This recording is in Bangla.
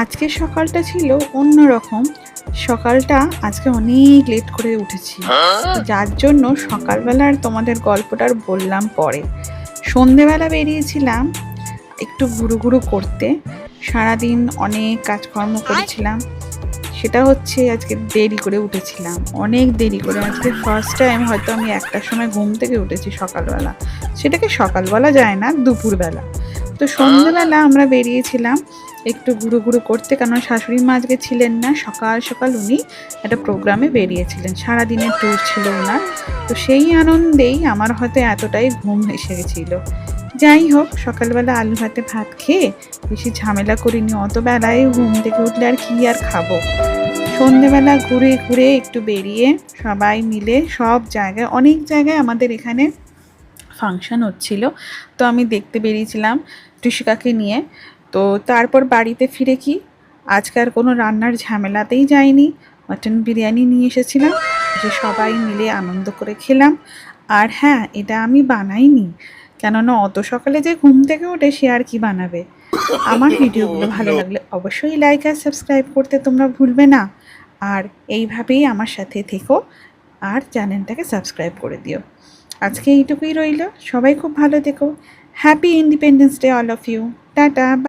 আজকের সকালটা ছিল অন্যরকম। সকালটা আজকে অনেক লেট করে উঠেছি, তো যার জন্য সকালবেলা আর তোমাদের গল্পটা আর বললাম পরে। সন্ধেবেলা বেরিয়েছিলাম একটু ঘুরু করতে। সারাদিন অনেক কাজকর্ম করেছিলাম, সেটা হচ্ছে আজকে দেরি করে উঠেছিলাম, অনেক দেরি করে। আজকে ফার্স্ট টাইম হয়তো আমি 1টার সময় ঘুম থেকে উঠেছি সকালবেলা। সেটাকে সকাল বলা যায় না, দুপুরবেলা। তো সন্ধ্যেবেলা আমরা বেরিয়েছিলাম একটু ঘুরু করতে, কারণ শাশুড়ি মা আজকে ছিলেন না। সকাল সকাল উনি একটা প্রোগ্রামে বেরিয়েছিলেন, সারাদিনের ট্যুর ছিল ওনার। তো সেই আনন্দেই আমার হয়তো এতটাই ঘুম এসে গেছিলো। যাই হোক, সকালবেলা আলু ভাতে ভাত খেয়ে বেশি ঝামেলা করিনি। অত বেলায় ঘুম থেকে উঠলে আর কি আর খাবো। সন্ধেবেলা ঘুরে একটু বেরিয়ে সবাই মিলে সব জায়গায়, অনেক জায়গায় আমাদের এখানে ফাংশন হচ্ছিল, তো আমি দেখতে বেরিয়েছিলাম টুসিকাকে নিয়ে। তো তারপর বাড়িতে ফিরে কি আজকে আর কোনো রান্নার ঝামেলাতেই যাইনি। মাটন বিরিয়ানি নিয়ে এসেছিলাম, যে সবাই মিলে আনন্দ করে খেলাম। আর হ্যাঁ, এটা আমি বানাইনি, কেননা অত সকালে যে ঘুম থেকে ওঠে সে আর কি বানাবে। আমার ভিডিওগুলো ভালো লাগলে অবশ্যই লাইক আর সাবস্ক্রাইব করতে তোমরা ভুলবে না। আর এইভাবেই আমার সাথে থেকো, আর চ্যানেলটাকে সাবস্ক্রাইব করে দিও। আজকে এইটুকুই রইল। সবাই খুব ভালো থেকো। Happy independence day all of you. Tata.